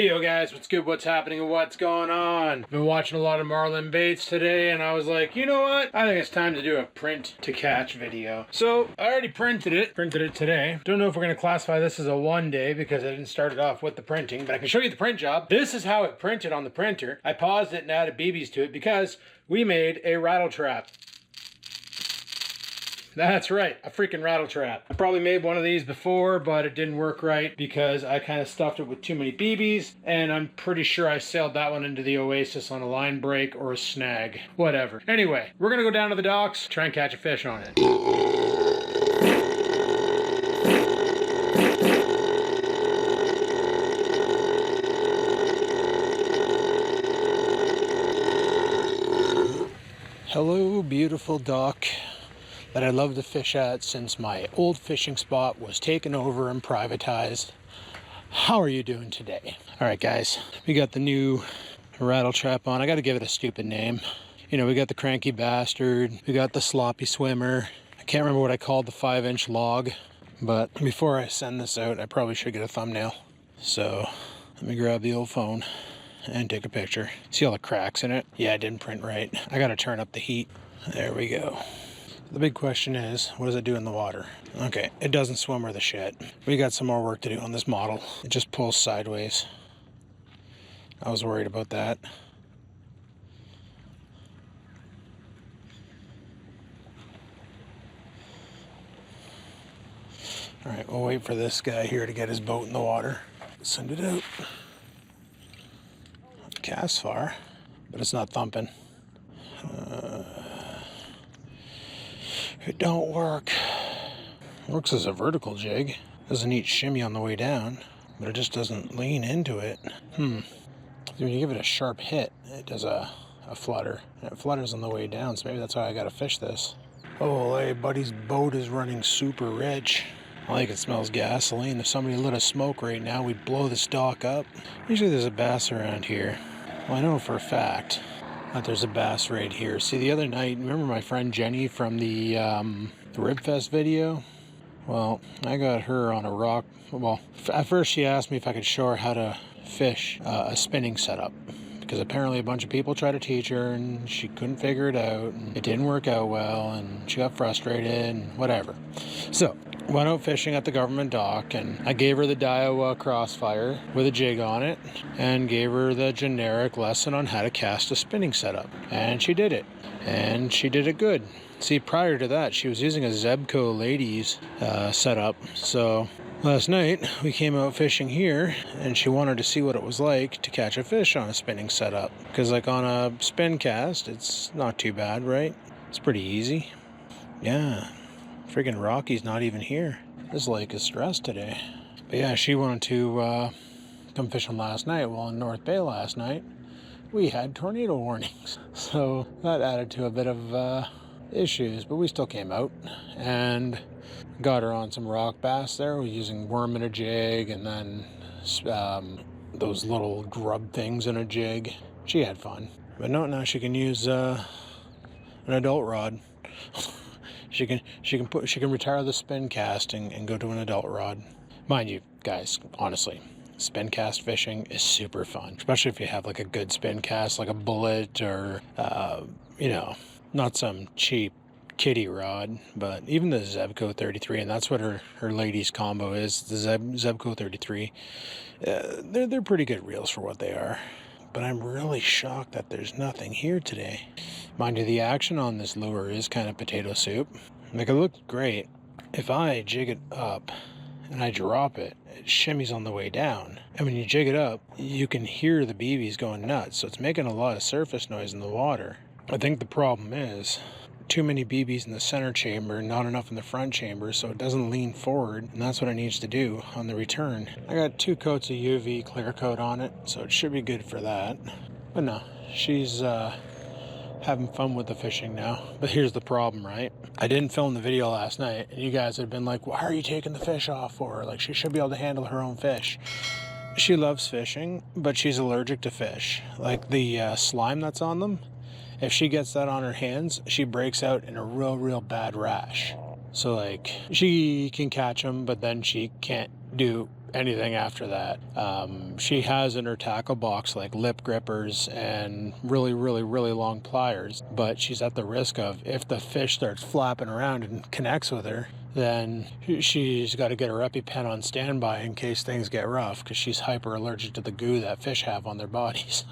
Hey yo guys, what's good, what's happening, and what's going on? Been watching a lot of Marlin Baits today, and I was like, you know what? I think it's time to do a print to catch video. So I already printed it today. Don't know if we're gonna classify this as a one day because I didn't start it off with the printing, but I can show you the print job. This is how it printed on the printer. I paused it and added BBs to it because we made a rattle trap. That's right, a freaking rattle trap. I probably made one of these before, but it didn't work right because I kind of stuffed it with too many BBs, and I'm pretty sure I sailed that one into the Oasis on a line break or a snag. Whatever. Anyway, we're gonna go down to the docks, try and catch a fish on it. Hello, beautiful dock that I love to fish at since my old fishing spot was taken over and privatized. How are you doing today? All right, guys, we got the new rattle trap on. I got to give it a stupid name. You know, we got the Cranky Bastard, we got the Sloppy Swimmer. I can't remember what I called the 5-inch log, but before I send this out, I probably should get a thumbnail. So let me grab the old phone and take a picture. See all the cracks in it? Yeah, I didn't print right. I got to turn up the heat. There we go. The big question is, what does it do in the water? Okay, it doesn't swim worth a shit. We got some more work to do on this model. It just pulls sideways. I was worried about that. All right, we'll wait for this guy here to get his boat in the water. Send it out. Cast far, but it's not thumping. It don't work. Works as a vertical jig. Does a neat shimmy on the way down, but it just doesn't lean into it. When you give it a sharp hit, it does a flutter. And it flutters on the way down, so maybe that's how I gotta fish this. Oh, hey, buddy's boat is running super rich. I think it smells gasoline. If somebody lit a smoke right now, we'd blow this dock up. Usually there's a bass around here. Well, I know for a fact that there's a bass right here. See, the other night, remember my friend Jenny from the Ribfest video? Well, I got her on a rock. Well, at first she asked me if I could show her how to fish a spinning setup, because apparently a bunch of people tried to teach her and she couldn't figure it out, and it didn't work out well, and she got frustrated and whatever. So went out fishing at the government dock, and I gave her the Daiwa Crossfire with a jig on it and gave her the generic lesson on how to cast a spinning setup, and she did it, and she did it good. See, prior to that, she was using a Zebco Ladies setup. So last night we came out fishing here, and she wanted to see what it was like to catch a fish on a spinning setup, because like on a spin cast, it's not too bad, right? It's pretty easy. Yeah. Freaking Rocky's not even here. This lake is stressed today. But yeah, she wanted to come fishing last night. Well, in North Bay last night, we had tornado warnings. So that added to a bit of issues, but we still came out and got her on some rock bass there. We're using worm in a jig and then those little grub things in a jig. She had fun. But no, now she can use an adult rod. She can retire the spin cast and go to an adult rod. Mind you, guys, honestly, spin cast fishing is super fun, especially if you have like a good spin cast, like a Bullet or not some cheap kitty rod, but even the Zebco 33, and that's what her ladies combo is, the Zebco 33. They're pretty good reels for what they are. But I'm really shocked that there's nothing here today. Mind you, the action on this lure is kind of potato soup. Like, it looked great. If I jig it up and I drop it, it shimmies on the way down. And when you jig it up, you can hear the BBs going nuts. So it's making a lot of surface noise in the water. I think the problem is too many BBs in the center chamber, not enough in the front chamber, so it doesn't lean forward, and that's what it needs to do on the return. I got 2 coats of UV clear coat on it, so it should be good for that. But no, she's having fun with the fishing now. But here's the problem, right? I didn't film the video last night, and you guys had been like, why are you taking the fish off for her? Like, she should be able to handle her own fish. She loves fishing, but she's allergic to fish. Like the slime that's on them, if she gets that on her hands, she breaks out in a real bad rash. So like, she can catch them, but then she can't do anything after that. She has in her tackle box like lip grippers and really, really, really long pliers, but she's at the risk of, if the fish starts flapping around and connects with her, then she's got to get her EpiPen on standby in case things get rough, because she's hyper allergic to the goo that fish have on their bodies.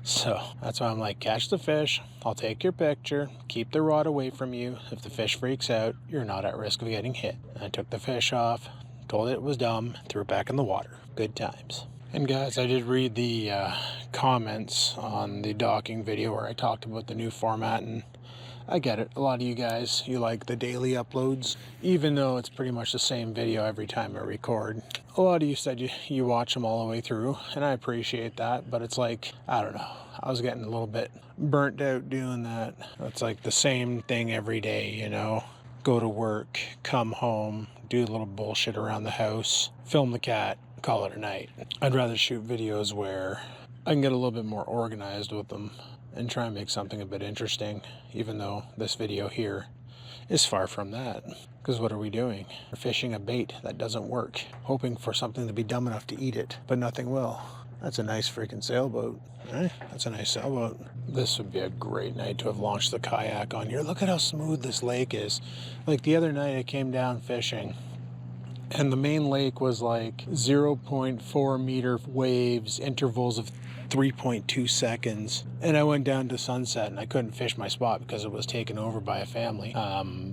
So that's why I'm like, catch the fish, I'll take your picture, keep the rod away from you. If the fish freaks out, you're not at risk of getting hit. And I took the fish off, told it was dumb, threw it back in the water. Good times. And guys, I did read the comments on the docking video where I talked about the new format, and I get it. A lot of you guys, you like the daily uploads, even though it's pretty much the same video every time I record. A lot of you said you watch them all the way through, and I appreciate that, but it's like, I don't know. I was getting a little bit burnt out doing that. It's like the same thing every day, you know? Go to work, come home, do a little bullshit around the house, film the cat, call it a night. I'd rather shoot videos where I can get a little bit more organized with them and try and make something a bit interesting, even though this video here is far from that. Because what are we doing? We're fishing a bait that doesn't work, hoping for something to be dumb enough to eat it, but nothing will. That's a nice freaking sailboat. Right? That's a nice sailboat. This would be a great night to have launched the kayak on here. Look at how smooth this lake is. Like the other night I came down fishing, and the main lake was like 0.4 meter waves, intervals of 3.2 seconds. And I went down to Sunset and I couldn't fish my spot because it was taken over by a family.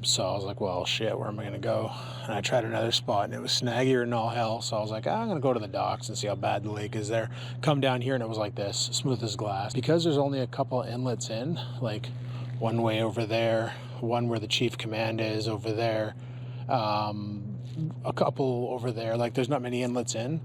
So I was like, well, shit, where am I going to go? And I tried another spot and it was snaggier than all hell. So I was like, I'm going to go to the docks and see how bad the lake is there. Come down here and it was like this, smooth as glass. Because there's only a couple inlets in, like one way over there, one where the chief command is over there, a couple over there, like there's not many inlets in.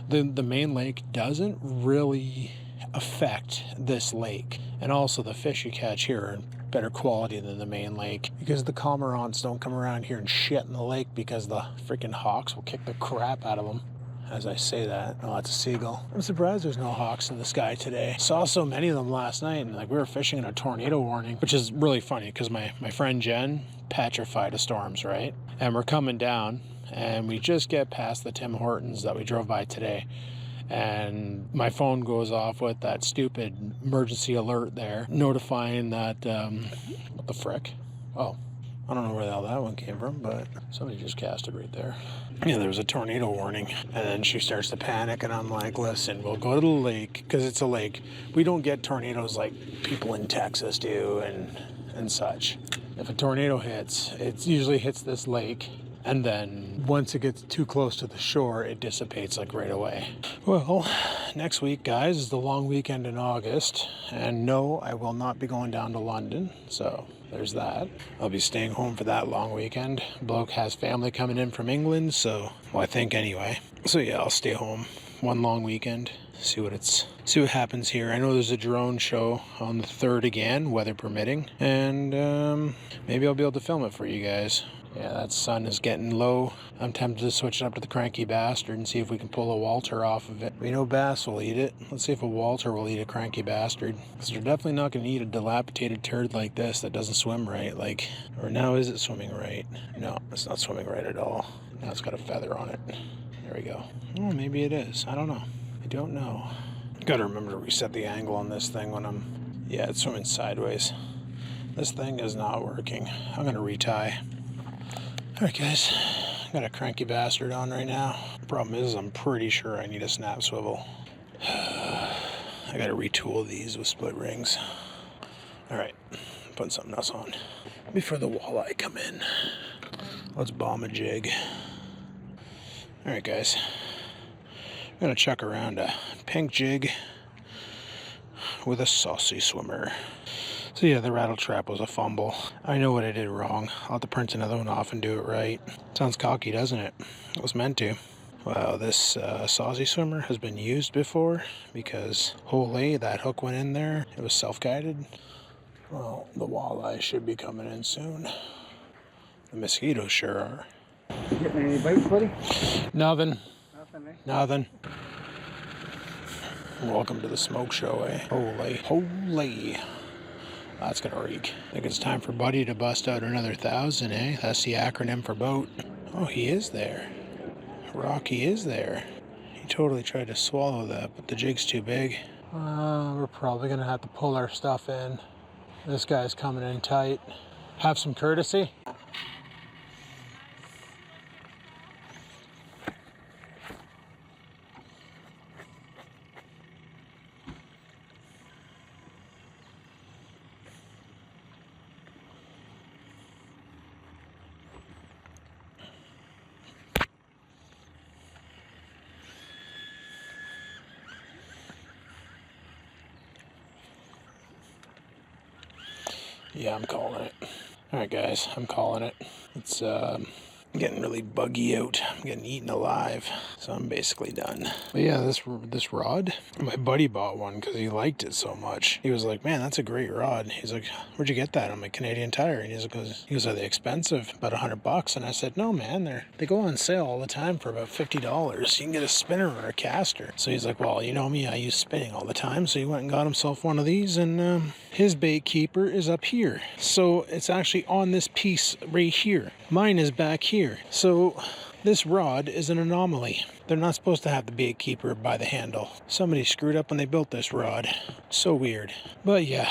The main lake doesn't really affect this lake, and also the fish you catch here are better quality than the main lake, because the cormorants don't come around here and shit in the lake because the freaking hawks will kick the crap out of them. As I say that, oh, that's a seagull. I'm surprised there's no hawks in the sky today. Saw so many of them last night, and like we were fishing in a tornado warning, which is really funny because my friend Jen, petrified of storms, right? And we're coming down, and we just get past the Tim Hortons that we drove by today, and my phone goes off with that stupid emergency alert there, notifying that, what the frick? Oh, I don't know where the hell that one came from, but somebody just cast it right there. Yeah, there was a tornado warning, and then she starts to panic, and I'm like, listen, we'll go to the lake, because it's a lake. We don't get tornadoes like people in Texas do and such. If a tornado hits, it usually hits this lake, and then once it gets too close to the shore, it dissipates like right away. Well, next week, guys, is the long weekend in August, and no, I will not be going down to London, so there's that. I'll be staying home for that long weekend. Bloke has family coming in from England, so, well, I think anyway. So yeah, I'll stay home one long weekend, see what happens here. I know there's a drone show on the 3rd again, weather permitting, and maybe I'll be able to film it for you guys. Yeah, that sun is getting low. I'm tempted to switch it up to the Cranky Bastard and see if we can pull a Walter off of it. We know bass will eat it. Let's see if a Walter will eat a Cranky Bastard. Because they're definitely not going to eat a dilapidated turd like this that doesn't swim right. Like, or now is it swimming right? No, it's not swimming right at all. Now it's got a feather on it. There we go. Oh, maybe it is. I don't know. I don't know. Gotta remember to reset the angle on this thing when yeah, it's swimming sideways. This thing is not working. I'm going to retie. Alright guys, got a Cranky Bastard on right now. Problem is, I'm pretty sure I need a snap swivel. I gotta retool these with split rings. Alright, putting something else on before the walleye come in. Let's bomb a jig. Alright guys, I'm gonna chuck around a pink jig with a saucy swimmer. So yeah, the rattle trap was a fumble. I know what I did wrong. I'll have to print another one off and do it right. Sounds cocky, doesn't it? It was meant to. Wow, this saucy swimmer has been used before because, holy, that hook went in there. It was self-guided. Well, the walleye should be coming in soon. The mosquitoes sure are. Getting any bites, buddy? Nothing. Nothing, eh? Nothing. Welcome to the smoke show, eh? Holy. That's gonna reek. I think it's time for Buddy to bust out another 1,000, eh? That's the acronym for boat. Oh, he is there. Rocky is there. totally tried to swallow that, but the jig's too big. We're probably gonna have to pull our stuff in. This guy's coming in tight. Have some courtesy. Yeah, I'm calling it. All right, guys, I'm calling it. It's getting really buggy out. I'm getting eaten alive, so I'm basically done. But yeah, this rod, my buddy bought one because he liked it so much. He was like, "Man, that's a great rod." He's like, "Where'd you get that?" I'm like, "Canadian Tire." And he goes, "Are they expensive?" About $100. And I said, "No, man, they go on sale all the time for about $50. You can get a spinner or a caster." So he's like, "Well, you know me, I use spinning all the time." So he went and got himself one of these, and his bait keeper is up here. So it's actually on this piece right here. Mine is back here. So this rod is an anomaly. They're not supposed to have the bait keeper by the handle. Somebody screwed up when they built this rod. So weird. But yeah,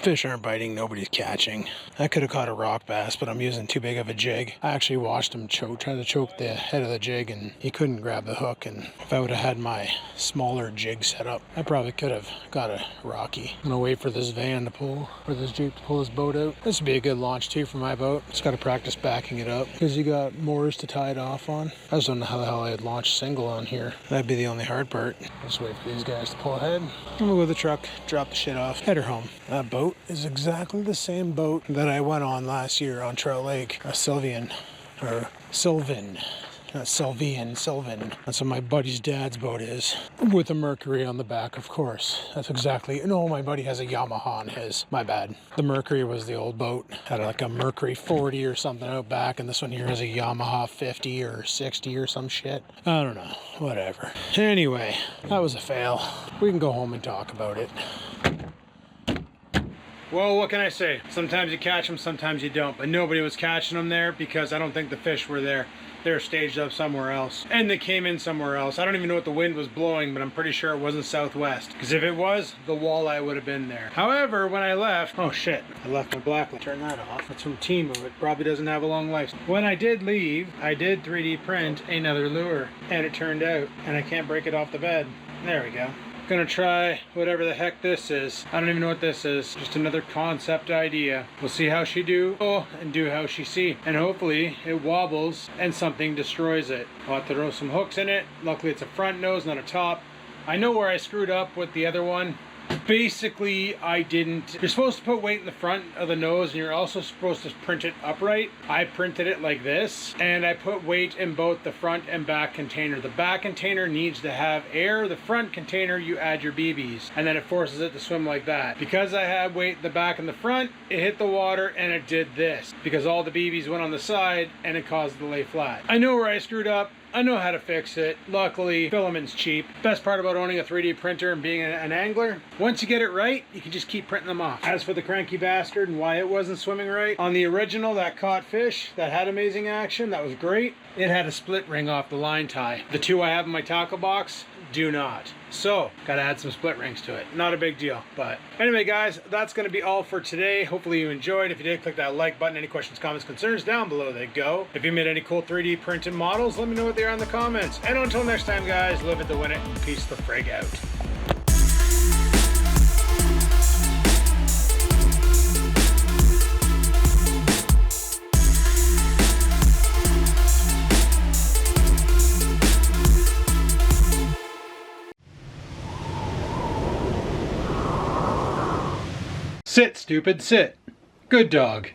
fish aren't biting, nobody's catching. I could have caught a rock bass, but I'm using too big of a jig. I actually watched him try to choke the head of the jig, and he couldn't grab the hook. And if I would have had my smaller jig set up, I probably could have got a rocky. I'm gonna wait for this van to pull, or this Jeep to pull his boat out. This would be a good launch too for my boat. Just gotta practice backing it up because you got moors to tie it off on. I just don't know how the hell I'd launch single on here. That'd be the only hard part. Just wait for these guys to pull ahead. I'm gonna go with the truck, drop the shit off, head her home. That boat is exactly the same boat that I went on last year on Trout Lake. A Sylvan. Not Sylvan. That's what my buddy's dad's boat is. With a Mercury on the back, of course. That's exactly... No, my buddy has a Yamaha on his. My bad. The Mercury was the old boat. Had like a Mercury 40 or something out back, and this one here has a Yamaha 50 or 60 or some shit. I don't know. Whatever. Anyway, that was a fail. We can go home and talk about it. Well, what can I say? Sometimes you catch them, sometimes you don't. But nobody was catching them there because I don't think the fish were there. They're staged up somewhere else. And they came in somewhere else. I don't even know what the wind was blowing, but I'm pretty sure it wasn't southwest. Because if it was, the walleye would have been there. However, when I left... Oh shit, I left my blacklight. Turn that off. That's from Temu. It probably doesn't have a long life. When I did leave, I did 3D print another lure. And it turned out. And I can't break it off the bed. There we go. Gonna try whatever the heck this is. I don't even know what this is. Just another concept idea. We'll see how she do and do how she see. And hopefully it wobbles and something destroys it. I'll have to throw some hooks in it. Luckily it's a front nose, not a top. I know where I screwed up with the other one. Basically, I didn't. You're supposed to put weight in the front of the nose, and you're also supposed to print it upright. I printed it like this, and I put weight in both the front and back container. The back container needs to have air. The front container, you add your BBs, and then it forces it to swim like that. Because I had weight in the back and the front, it hit the water, and it did this. Because all the BBs went on the side, and it caused it to lay flat. I know where I screwed up. I know how to fix it. Luckily, filament's cheap. Best part about owning a 3D printer and being an angler, once you get it right, you can just keep printing them off. As for the cranky bastard and why it wasn't swimming right, on the original that caught fish, that had amazing action, that was great, it had a split ring off the line tie. The two I have in my tackle box do not. So, gotta add some split rings to it. Not a big deal, but anyway guys, that's gonna be all for today. Hopefully you enjoyed. If you did, click that like button. Any questions, comments, concerns, down below they go. If you made any cool 3D printed models, let me know what they are in the comments. And until next time guys, live it to win it, and peace the frig out. Sit, stupid, sit. Good dog.